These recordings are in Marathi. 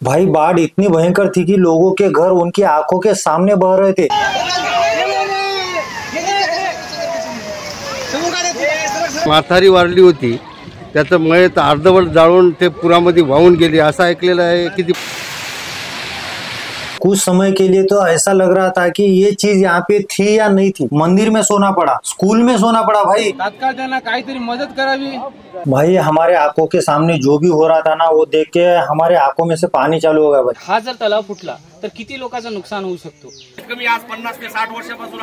भाई बाढ़ इतनी भयंकर थी कि लोगों के घर उनकी आंखों के सामने बह रहे थे। म्हातारी वारली होती, त्याचं मयत अर्धवट जाळून ते पुरामध्ये वाहून गेले असं ऐकलेलं आहे। किती कुछ समय के लिए तो ऐसा लग रहा था कि ये चीज यहाँ पे थी या नहीं थी। मंदिर में सोना पड़ा, स्कूल में सोना पड़ा। भाई तात्काळ त्यांना काहीतरी मदत करावी। भाई हमारे आंखों के सामने जो भी हो रहा था ना, वो देख के हमारे आंखों में से पानी चालू हो गया। भाई हा जर तलाव फुटला तर किती लोकांचं नुकसान होऊ शकतो। कमी आज 50 ते 60 वर्षापासून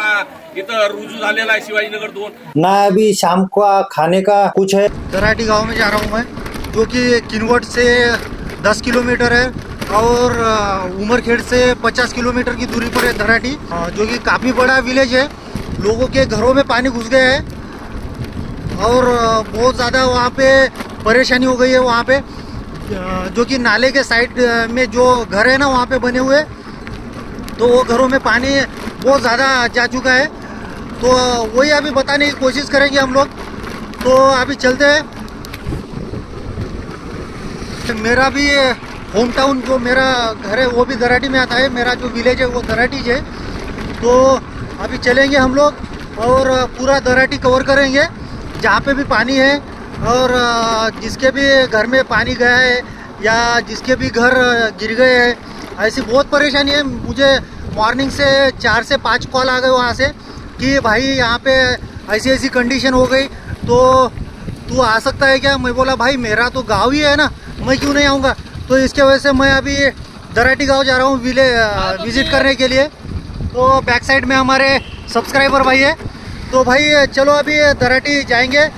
इथं रुजू झालेला आहे शिवाजीनगर 2। ना अभी शाम का खाने का कुछ है। दराटी गांव में जा रहा हूँ मैं, जो कि किनवट से 10 किलोमीटर है और उमरखेड़ से 50 किलोमीटर की दूरी पर है दराटी, जो कि काफी बड़ा विलेज है। लोगों के घरों में पानी घुस गया है और बहुत ज़्यादा वहाँ पे परेशानी हो गई है। वहाँ पे जो कि नाले के साइड में जो घर है ना, वहाँ पे बने हुए, तो वो घरों में पानी बहुत ज़्यादा जा चुका है। तो वही अभी बताने की कोशिश करेंगे हम लोग। तो अभी चलते हैं। मेरा भी होम टाउन जो मेरा घर है वो भी दराटी में आता है। मेरा जो विलेज है वो दराटी है। तो अभी चलेंगे हम लोग और पूरा दराटी कवर करेंगे, जहाँ पे भी पानी है और जिसके भी घर में पानी गया है या जिसके भी घर गिर गए हैं। ऐसी बहुत परेशानी है। मुझे मॉर्निंग से 4 से 5 कॉल आ गए वहाँ से कि भाई यहाँ पे ऐसी ऐसी कंडीशन हो गई, तो तू आ सकता है क्या। मैं बोला भाई मेरा तो गाँव ही है ना, मैं क्यों नहीं आऊँगा। तो इसके वजह से मैं अभी दराटी गांव जा रहा हूँ विजिट करने के लिए। तो बैक साइड में हमारे सब्सक्राइबर भाई है। तो भाई चलो अभी दराटी जाएंगे।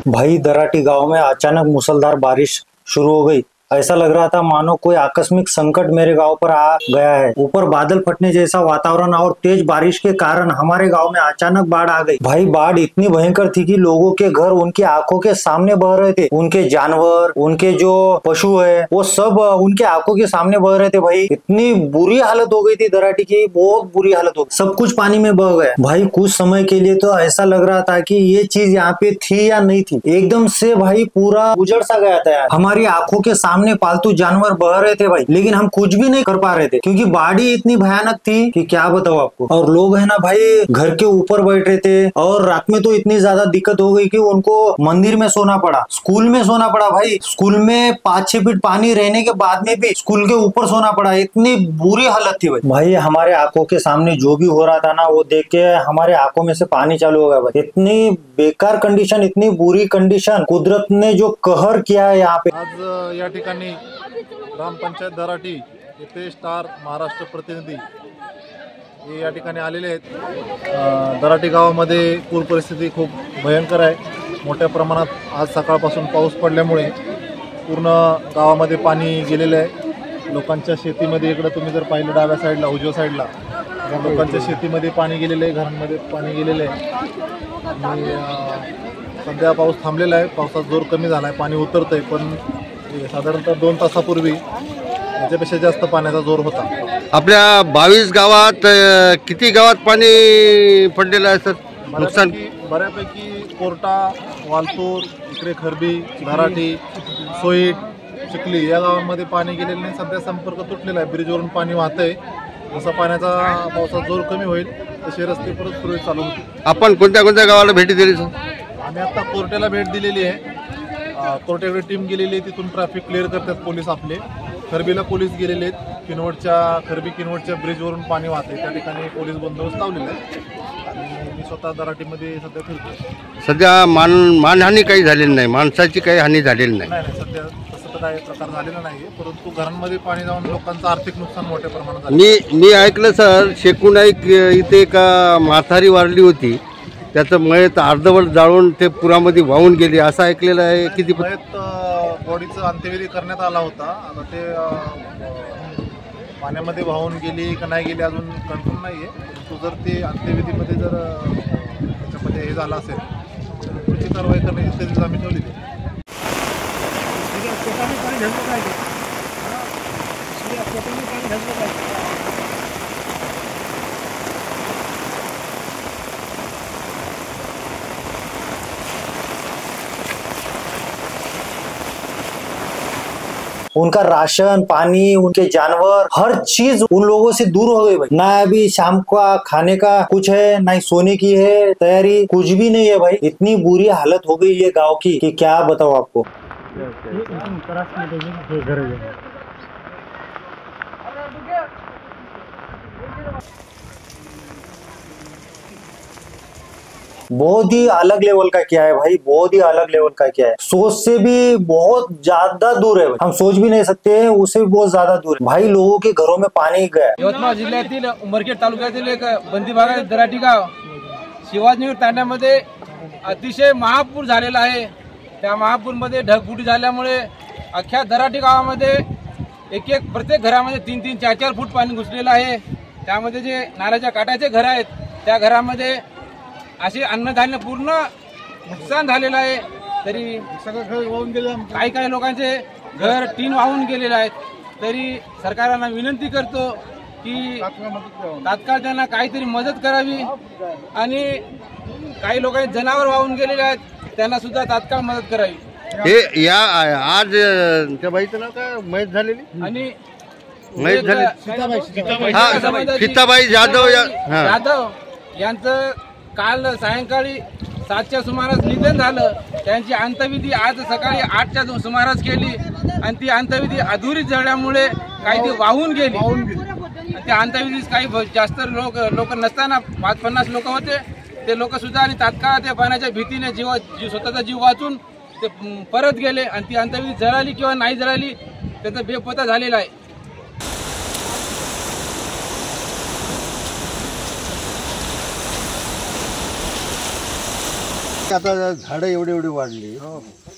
भाई दराटी गांव में अचानक मूसलाधार बारिश शुरू हो गई। ऐसा लग रहा था मानो कोई आकस्मिक संकट मेरे गांव पर आ गया है। ऊपर बादल फटने जैसा वातावरण और तेज बारिश के कारण हमारे गांव में अचानक बाढ़ आ गई। भाई बाढ़ इतनी भयंकर थी कि लोगों के घर उनकी आंखों के सामने बह रहे थे। उनके जानवर, उनके जो पशु है, वो सब उनके आंखों के सामने बह रहे थे। भाई इतनी बुरी हालत हो गई थी दराटी की, बहुत बुरी हालत हो गई। सब कुछ पानी में बह गया। भाई कुछ समय के लिए तो ऐसा लग रहा था कि ये चीज यहाँ पे थी या नहीं थी। एकदम से भाई पूरा उजड़ सा गया था यार। हमारी आंखों के सामने पालतू जानवर बह रहे थे भाई, लेकिन हम कुछ भी नहीं कर पा रहे थे क्योंकि बाढ़ ही इतनी भयानक थी कि क्या बताओ आपको। और लोग है ना भाई घर के ऊपर बैठ रहे थे और रात में तो इतनी ज्यादा दिक्कत हो गई कि उनको मंदिर में सोना पड़ा, स्कूल में सोना पड़ा। भाई स्कूल में 5-6 फीट पानी रहने के बाद में भी स्कूल के ऊपर सोना पड़ा। इतनी बुरी हालत थी भाई। हमारे आंखों के सामने जो भी हो रहा था ना, वो देख के हमारे आंखों में से पानी चालू हो गया भाई। इतनी बेकार कंडीशन, इतनी बुरी कंडीशन, कुदरत ने जो कहर किया है यहाँ पे। आज या ठिकाणी ग्रामपंचायत दराटी येथे स्टार महाराष्ट्र प्रतिनिधी हे या ठिकाणी आलेले आहेत। दराटी गावामध्ये पूर परिस्थिती खूप भयंकर आहे। मोठ्या प्रमाणात आज सकाळपासून पाऊस पडल्यामुळे पूर्ण गावामध्ये पाणी गेलेले आहे। लोकांच्या शेतीमध्ये इकडे तुम्ही जर पाहिलं डाव्या साईडला, उजव्या साईडला लोकांच्या शेतीमध्ये पाणी गेलेले आहे, घरांमध्ये पाणी गेलेले आहे। आणि सध्या पाऊस थांबलेला आहे, पावसाचा जोर कमी झाला आहे, पाणी उतरतंय, पण साधारणतः 2 तासापूर्वी याच्यापेक्षा जास्त पाण्याचा जोर होता। आपल्या 22 गावात किती गावात पाणी पडलेलं आहे सर? नुकसान बऱ्यापैकी कोर्टा, वालतूर, इकडे खरबी, दराटी, सोईट, चिखली या गावांमध्ये पाणी गेलेलं नाही। सध्या संपर्क तुटलेला आहे, ब्रिजवरून पाणी वाहतंय। जसा पाण्याचा पावसाचा जोर कमी होईल तसे रस्ते परत सुरळीत चालू होतील। आपण कोणत्या कोणत्या गावाला भेटी दिली सर? आम्ही आता कोर्टेला भेट दिलेली आहे। कोर्टेकडे टीम गेलेली आहे, तिथून ट्रॅफिक क्लिअर करतात पोलीस आपले। खरबीला पोलीस गेलेले आहेत, खरबी किनवटच्या ब्रिजवरून पाणी वाहते, त्या ठिकाणी पोलीस बंदोबस्त लावलेला आहे। आणि मी स्वतः दराटीमध्ये सध्या फिरतो। सध्या मानहानी काही झालेली नाही, माणसाची काही हानी झालेली नाही। नाही, सध्या तसं तर काय प्रकार झालेला नाही, परंतु घरांमध्ये पाणी जाऊन लोकांचं आर्थिक नुकसान मोठ्या प्रमाणात झालं. मी ऐकलं सर, शेकुनाईक इथे एका म्हातारी वारली होती, त्याचं मयत अर्धवट जाळून ते पुरामध्ये वाहून गेली असं ऐकलेलं आहे. किती मयत बॉडीचं अंत्यविधी करण्यात आला होता. आता ते पाण्यामध्ये वाहून गेली का नाही गेली अजून कन्फर्म नाही आहे. परंतु जर ते अंत्यविधीमध्ये जर त्याच्यामध्ये हे झालं असेल तर पुढची कारवाई करण्याची स्थिती आम्ही ठेवली. उनका राशन पानी, उनके जानवर, हर चीज उन लोगों से दूर हो गई भाई। ना अभी शाम का खाने का कुछ है, ना ही सोने की है तैयारी, कुछ भी नहीं है भाई। इतनी बुरी हालत हो गई ये गांव की कि क्या बताओ आपको। बहुत ही अलग लेवल का क्या है भाई, बहुत ही अलग लेवल का क्या है। सोच से भी बहुत ज्यादा दूर है भाई। हम सोच भी नहीं सकते, उससे भी बहुत ज्यादा दूर है भाई। लोगों के घरों में पाणी गया। यवतमाळ जिल्ह्यातील उमरखेड तालुक्यातील एक बंदी भागात दराटी गाव शिवाजीनगर तांड्यामध्ये अतिशय महापूर झालेला आहे। त्या महापूरमध्ये ढगफुटी झाल्यामुळे अख्ख्या दराटी गावामध्ये एक प्रत्येक घरामध्ये 3-3, 4-4 फूट पाणी घुसलेलं आहे। त्यामध्ये जे नाल्याच्या काठाचे घर आहेत त्या घरामध्ये असे अन्नधान्य पूर्ण नुकसान झालेलं आहे। तरी सगळं घर वाहून गेलं, काही लोकांचे घर टीन वाहून गेलेले आहेत। तरी सरकारला विनंती करतो की तात्काळ त्यांना काहीतरी मदत करावी आणि काही लोकांचे जनावर वाहून गेलेले आहेत त्यांना सुद्धा तात्काळ मदत करावी। हे या आज त्या बाईचं नाव काय, मयत झालेली आणि मयत झाली सीताबाई जाधव यांचं काल सायंकाळी 7च्या सुमारास निधन झालं। त्यांची अंत्यविधी आज सकाळी 8च्या सुमारास केली आणि ती अंत्यविधी अधुरी झाल्यामुळे काही ती वाहून गेली। आणि त्या अंत्यविधीस काही जास्त लोक नसताना 50-50 लोक होते, ते लोक सुद्धा आणि तात्काळ त्या पाण्याच्या भीतीने स्वतःचा जीव वाचून ते परत गेले आणि ती अंत्यविधी जळाली किंवा नाही जळाली त्याचा बेपत्ता झालेला आहे। आता झाडं एवढी वाढली,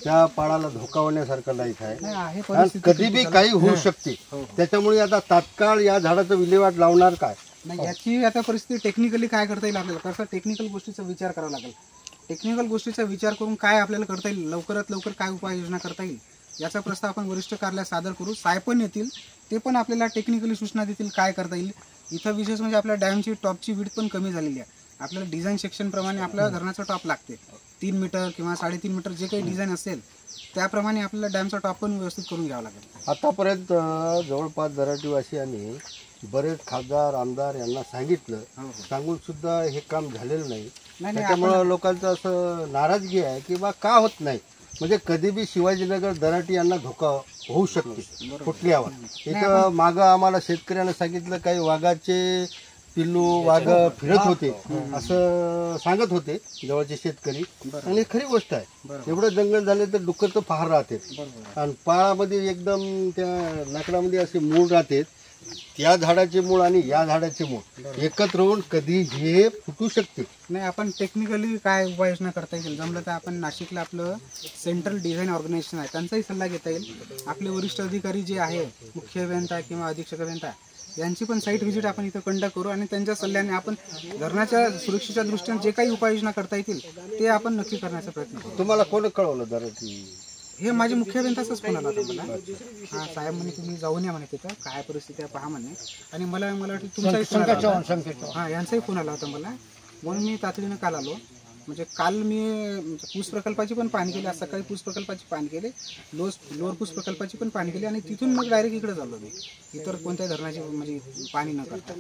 त्या पाळाला धोका होण्यासारखं नाहीच आहे आणि कधी बी काही होऊ शकते। त्याच्यामुळे आता तात्काळ या झाडाचं विल्हेवाट लावणार काय नाही, याची आता परिस्थिती टेक्निकली काय करता येईल आपल्याला, कसं टेक्निकल गोष्टीचा विचार करावा लागेल। टेक्निकल गोष्टीचा विचार करून काय आपल्याला करता येईल, लवकरात लवकर काय उपाययोजना करता येईल याचा प्रस्ताव आपण वरिष्ठ कार्यालयात सादर करू। साहेब येतील, ते पण आपल्याला टेक्निकली सूचना देतील काय करता येईल। इथं विशेष म्हणजे आपल्या डॅमची टॉपची विड्थ पण कमी झालेली आहे। आपल्याला डिझाईन सेक्शन प्रमाणे आपल्या धरणाचा टॉप लागते 3 मीटर किंवा 3.5 मीटर जे काही डिझाईन असेल त्याप्रमाणे आपल्याला डॅमचा टॉप पण व्यवस्थित करून घ्यावा लागेल। आतापर्यंत जवळपास दराटीवासियांनी बरेच खासदार आमदार यांना सांगितलं, सांगून सुद्धा हे काम झालेलं नाही। त्याच्यामुळे लोकांचं असं नाराजगी आहे की बा का होत नाही, म्हणजे कधी बी शिवाजीनगर दराटी यांना धोका होऊ शकते फुटल्यावर। इथं मागं आम्हाला शेतकऱ्यांना सांगितलं काही वाघाचे पिल्लू वाघ फिरत होते असं सांगत होते जवळचे शेतकरी, आणि खरी गोष्ट आहे। एवढं जंगल झाले तर डुक्कर तर फार राहते आणि पाळामध्ये एकदम त्या लाकडामध्ये असे मूळ राहते, त्या झाडाचे मूळ आणि या झाडाचे मूळ एकत्र होऊन कधी हे फुटू शकते। नाही, आपण टेक्निकली काय उपाययोजना करता येईल जमलं तर आपण नाशिकला आपलं सेंट्रल डिझाईन ऑर्गनायझेशन आहे त्यांचाही सल्ला घेता येईल। आपले वरिष्ठ अधिकारी जे आहे मुख्य अभियंता किंवा अधीक्षक अभियंता यांची पण साईट व्हिजिट आपण इथं कंडक्ट करू आणि त्यांच्या सल्ल्याने आपण धरणाच्या सुरक्षेच्या दृष्टीने जे काही उपाययोजना करता येतील ते आपण नक्की करण्याचा प्रयत्न करू। तुम्हाला कोण कळवलं दराटी? हे माझे मुख्य अभियंताचाच फोन आला होता मला। हां, साहेब म्हणे तुम्ही जाऊन या म्हणे तिथं काय परिस्थिती आहे पहा म्हणे, आणि मला वाटतं तुमचाही फोन आला होता। हां, यांचाही फोन आला होता मला, म्हणून मी तातडीनं काल आलो। म्हणजे काल मी पूस प्रकल्पाची पण पाहणी केली, आज सकाळी पूस प्रकल्पाची पाहणी केली, लोअर पूस प्रकल्पाची पण पाहणी केली आणि तिथून मग डायरेक्ट इकडे झालो मी, इतर कोणत्या धरणाची म्हणजे पाणी न करता।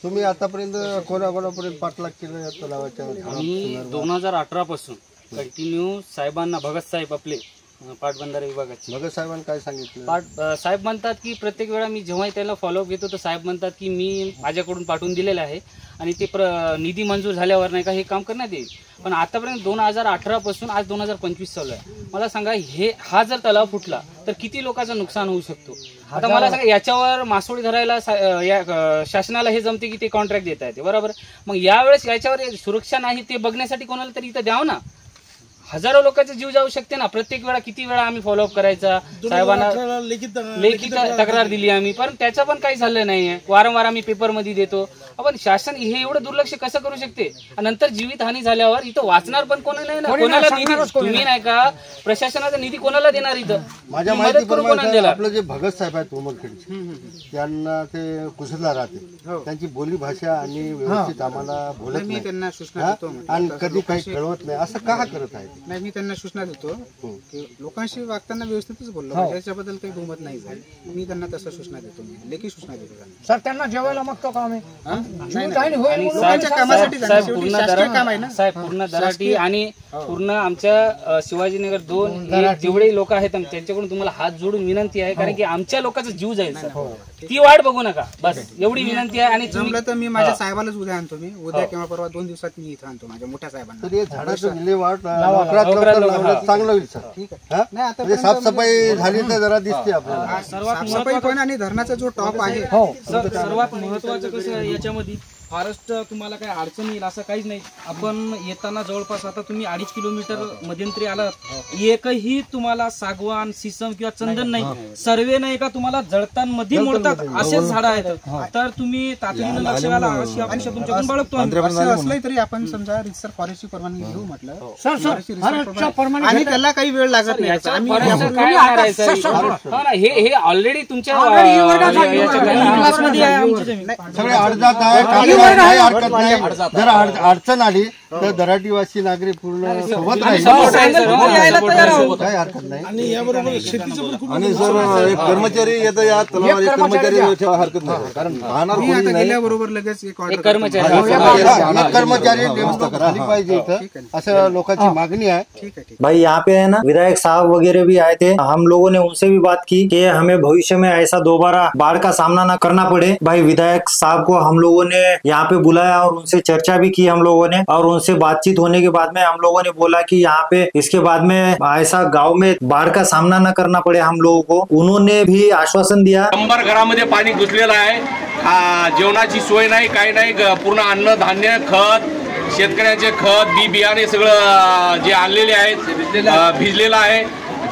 तुम्ही आतापर्यंत कोणाकोणापर्यंत पाठलाग केलं या तलावाच्या? आम्ही 2018 पासून कंटिन्यू साहेबांना, भगत साहेब आपले पाटबंधारे विभागाची. भगत साहेबांनी काय सांगितलं? साहेब म्हणतात की प्रत्येक वेळा मी जेव्हाही त्याला फॉलोअप घेतो तर साहेब म्हणतात की मी माझ्याकडून पाठवून दिलेलं आहे आणि ते निधी मंजूर झाल्यावर नाही का हे काम करण्यात येईल. पण आतापर्यंत 2018 पासून आज 2025 चालू आहे. मला सांगा हा जर तलाव फुटला तर किती लोकांचं नुकसान होऊ शकतो. आता मला सांगा याच्यावर मासोळी धरायला शासनाला हे जमते की ते कॉन्ट्रॅक्ट देता येते बरोबर. मग यावेळेस याच्यावर सुरक्षा नाही ते बघण्यासाठी कोणाला तरी इथं द्यावं ना. हजारो लोकांचा जीव जाऊ शकते ना. प्रत्येक वेळा किती वेळा आम्ही फॉलोअप करायचा. साहेबांना लेखी तक्रार दिली आम्ही पण त्याचं पण काही झालं नाहीये. वारंवार आम्ही पेपरमध्ये देतो. आपण शासन हे एवढं दुर्लक्ष कसं करू शकते. नंतर जीवित हानी झाल्यावर इथं वाचणार पण कोणी नाही ना. कोणाला निधी तुम्ही नाही का प्रशासनाचा निधी कोणाला देणार इथं. माझ्या माहितीप्रमाणे आपलं जे भगत साहेब आहेत उमरखेडचे त्यांना ते कुसला राहते. त्यांची बोली भाषा आणि व्यवस्थित आम्हाला बोलत मी नाही त्यांना सूचना देतो आणि कधी काही कळवत नाही. असं का करत आहे? नाही मी त्यांना सूचना देतो की लोकांशी वागताना व्यवस्थितच बोललो पाहिजे. त्याच्याबद्दल काही दुमत नाही झाली. मी त्यांना तसं सूचना देतो. मी लेखी सूचना देतो त्यांना. सर त्यांना जेवायला मागतो का आम्ही? पूर्ण दराटी आणि पूर्ण आमच्या शिवाजीनगर 2 जेवढे लोक आहेत त्यांच्याकडून तुम्हाला हात जोडून विनंती आहे कारण की आमच्या लोकांचा जीव जाईल सर. ती वाट बघू नका बस एवढी विनंती आहे. आणि जमलं तर मी माझ्या साहेबालाच उद्या आणतो. मी उद्या किंवा परवा 2 दिवसात मी इथं आणतो माझ्या मोठ्या साहेबांना. तर झाडाचं विल्हेवाट चांगलं होईल सर. ठीक आहे. नाही आता म्हणजे साफसफाई झाली तर जरा दिसते आपल्याला. साफसफाई पण आणि धरणाचा जो टॉप आहे सर्वात महत्वाचं कसं याच्यामध्ये फारस्ट तुम्हाला काही अडचण येईल असं काहीच नाही. आपण येताना जवळपास आता तुम्ही 2.5 किलोमीटर मध्यंतरी आलात एकही तुम्हाला सागवान सिसम किंवा चंदन नाही. सर्वे नाही का तुम्हाला जळतांमध्ये मोडतात असेच झाडं आहेत. तर तुम्ही तातडीनं लक्ष घाला अशी अपेक्षा तुमच्याकडून बाळगतो. असलं तरी आपण समजा रितसर फॉरेस्टची परवानगी घेऊ म्हटलं आणि त्याला काही वेळ लागत नाही. हे ऑलरेडी तुमच्या सगळे अडजात आहे. काही हरकत नाही. जर अडचण आली तर दराटीवासी नागरिक पूर्ण सोबत राहील. काही हरकत नाही. आणि याबरोबर शेतीचं आणि सर एक कर्मचारी येतं या तलावावर एक कर्मचारी ठेवा हरकत नाही कारण राहणार मी आता गेल्याबरोबर लगेच एक कर्मचारी व्यवस्था झाली पाहिजे इथं असं लोकांची मागणी आहे. ठीक आहे. भाई यहाँ पे है ना विधायक साहब वगैरह भी आए थे. हम लोगों ने उनसे भी बात की कि हमें भविष्य में ऐसा दोबारा बाढ़ का सामना न करना पड़े. भाई विधायक साहब को हम लोगों ने यहाँ पे बुलाया और उनसे चर्चा भी की हम लोगों ने. और उनसे बातचीत होने के बाद में हम लोगों ने बोला कि यहाँ पे इसके बाद में ऐसा गांव में बाढ़ का सामना न करना पड़े हम लोगों को. उन्होंने भी आश्वासन दिया. 100 घरामध्ये पाणी घुसलेलं आहे. जेवणाची सोय नाही काही नाही. पूर्ण अन्न धान्य खत शेतकऱ्यांचे खत बी बियाणे सगळं जे आणलेले आहेत भिजलेलं आहे.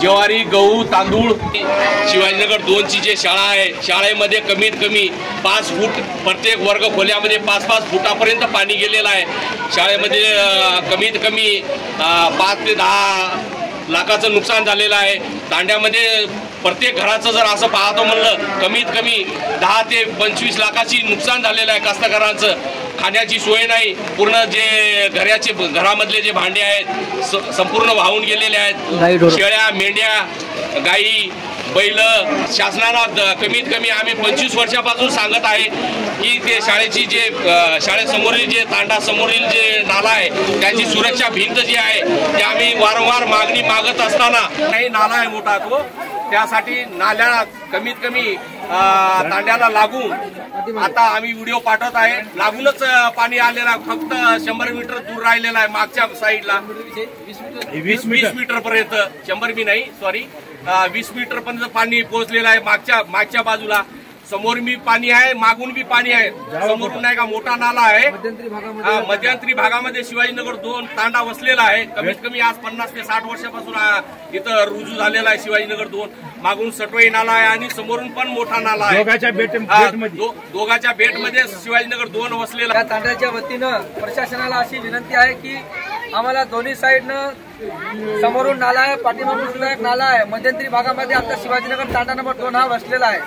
ज्वारी गहू तांदूळ. शिवाजीनगर 2 ची जे शाळा आहे शाळेमध्ये कमीत कमी 5 फूट प्रत्येक वर्ग खोल्यामध्ये 5-5 फुटापर्यंत पाणी गेलेलं आहे. शाळेमध्ये कमीत कमी 5 ते 10 लाखाचं नुकसान झालेलं आहे. तांड्यामध्ये प्रत्येक घराचं जर असं पाहतो म्हणलं कमीत कमी 10 ते 25 लाखाची नुकसान झालेलं आहे. कास्तकारांचं खाण्याची सोय नाही. पूर्ण जे घरामधले जे भांडे आहेत संपूर्ण वाहून गेलेले आहेत. शेळ्या मेंढ्या गाई बैल. शासनाला कमीत कमी आम्ही 25 वर्षापासून सांगत आहे की ते शाळेची जे शाळेसमोरील जे तांडा समोरील जे नाला आहे त्याची सुरक्षा भिंत जी आहे ते आम्ही वारंवार मागणी मागत असताना काही नाला आहे मोठा तो त्यासाठी नाल्या कमीत कमी तांड्याला लागून आता आम्ही व्हिडिओ पाठवत आहे. लागूनच पाणी आलेलं आहे. फक्त 100 मीटर दूर राहिलेला आहे मागच्या साईडला 20 मीटर पर्यंत. 100 बी नाही सॉरी 20 मीटर पर्यंत पाणी पोहोचलेलं आहे मागच्या बाजूला. समोर मी पाणी आहे मागून बी पाणी आहे. समोरून नाही का मोठा नाला आहे. मध्यंतरी भागामध्ये शिवाजीनगर 2 तांडा वसलेला आहे. कमीत कमी आज 50 ते 60 वर्षापासून इथं रुजू झालेला आहे शिवाजीनगर 2. मागून सटवाई नाला आहे आणि समोरून पण मोठा नाला आहे. दोघाच्या बेटमध्ये शिवाजीनगर 2 वसलेला आहे. तांड्याच्या वतीनं प्रशासनाला अशी विनंती आहे की आम्हाला दोन्ही साईडनं समोरून नाला आहे पाठीमागून सुद्धा एक नाला आहे. मध्यंतरी भागामध्ये आता शिवाजीनगर तांडा नंबर 2 हा वसलेला आहे.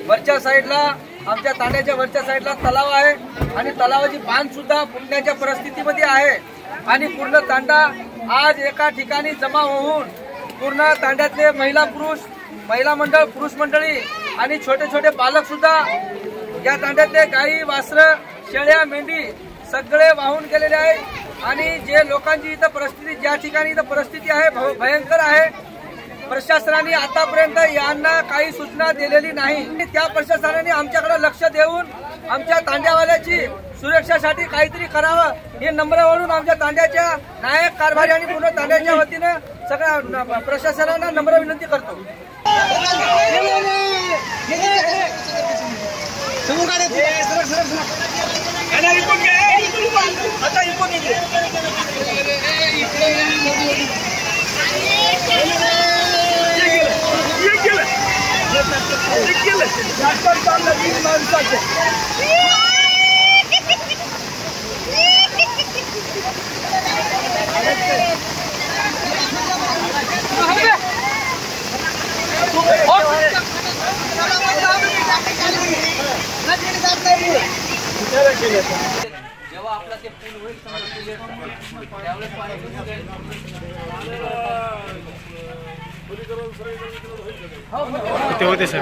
वरच्या साईडला आमच्या तांड्याच्या वरच्या साईडला तलाव आहे आणि तलावाची बांध सुद्धा फुटण्याच्या परिस्थितीमध्ये आहे. आणि पूर्ण तांडा आज एका ठिकाणी जमा होऊन पूर्ण तांड्यातले महिला मंडळ पुरुष मंडळी आणि छोटे छोटे बालक सुद्धा या तांड्यातले गाई वासरं शेळ्या मेंढी सगळे वाहून गेलेले आहे. आणि जे लोकांची इथं परिस्थिती ज्या ठिकाणी इथं परिस्थिती आहे भयंकर आहे. प्रशासनाने आतापर्यंत यांना काही सूचना दिलेली नाही। त्या प्रशासनाने आमच्याकडे लक्ष देऊन आमच्या तांड्यावाल्याची सुरक्षेसाठी काहीतरी करावं हे नम्र म्हणून आमच्या तांड्याच्या नायक कारभारी आणि पूर्ण तांड्याच्या वतीनं सगळ्या प्रशासनाला नम्र विनंती करतो। जेव्हा आपला ते पूल होईल त्यावेळेस ते होते सर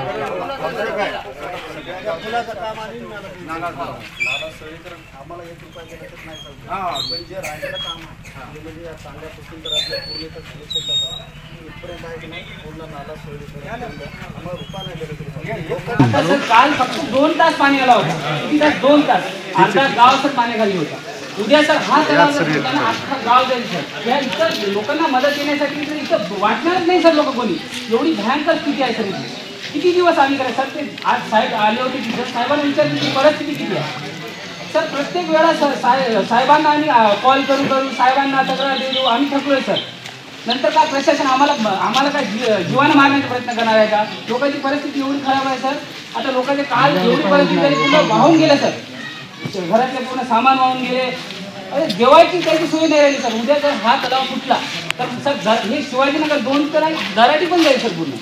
आम्हाला 1 रुपया भेटत नाही सर। पण जे राहिलेलं काम आहे म्हणजे या चांगल्यापासून तर आपल्या पूर्ण इथपर्यंत आहे की नाही पूर्ण नाला सोयीकर आम्हाला रुपया नाही भेटत। काल फक्त 2 तास पाणी आला होता। किती तास? 2 तास। अर्धा गाव सर पाण्याखाली होता। उद्या सर हा तलाव जर अख्खा गाव जाईल सर। या इतर लोकांना मदत येण्यासाठी तर इथं वाटणारच नाही सर लोक कोणी। एवढी भयंकर स्थिती आहे सर इथे। किती दिवस आम्ही करायचं सर? ते आज साहेब आले होते तिथं, साहेबांना विचारली की परिस्थिती किती आहे सर। प्रत्येक वेळा सर साहेबांना आम्ही कॉल करून साहेबांना तक्रार देऊ आम्ही थकलोय सर। नंतर काय प्रशासन आम्हाला काय जीवानं मारण्याचा प्रयत्न करणार आहे का? लोकांची परिस्थिती एवढी खराब आहे सर। आता लोकांचे काल एवढी परिस्थिती झाली पूर्ण वाहून गेले सर। घरातले पूर्ण सामान वाहून गेले। अरे जेवायची त्याची सोय नाही राहिली सर। उद्या जर हा तलाव फुटला तर सर हे शिवाजीनगर 2 तर आहे, दराटी पण जाईल सर पूर्ण।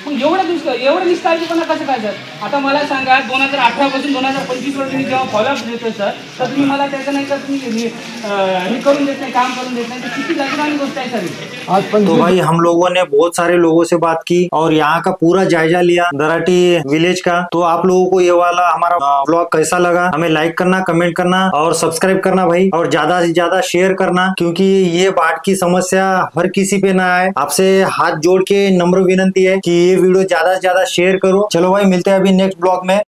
मग एवढं निष्काळजीपणा कसं काय सर? आता मला सांगा 2018 पासून 2025 वर तुम्ही जेव्हा फॉलोअप देतोय सर तर तुम्ही मला त्याचं नाही तर तुम्ही हे करून देत नाही, काम करून देत नाही, तर किती लाजिरवाणी गोष्ट आहे सर। तो भाई हम लोगों ने बहुत सारे लोगों से बात की और यहाँ का पूरा जायजा लिया दराटी विलेज का। तो आप लोगों को ये वाला हमारा ब्लॉग कैसा लगा हमें लाइक करना, कमेंट करना और सब्सक्राइब करना भाई, और ज्यादा से ज्यादा शेयर करना, क्योंकि ये बाढ़ की समस्या हर किसी पे ना आए। आपसे हाथ जोड़ के नम्र विनंती है कि ये वीडियो ज्यादा से ज्यादा शेयर करो। चलो भाई मिलते हैं अभी नेक्स्ट ब्लॉग में।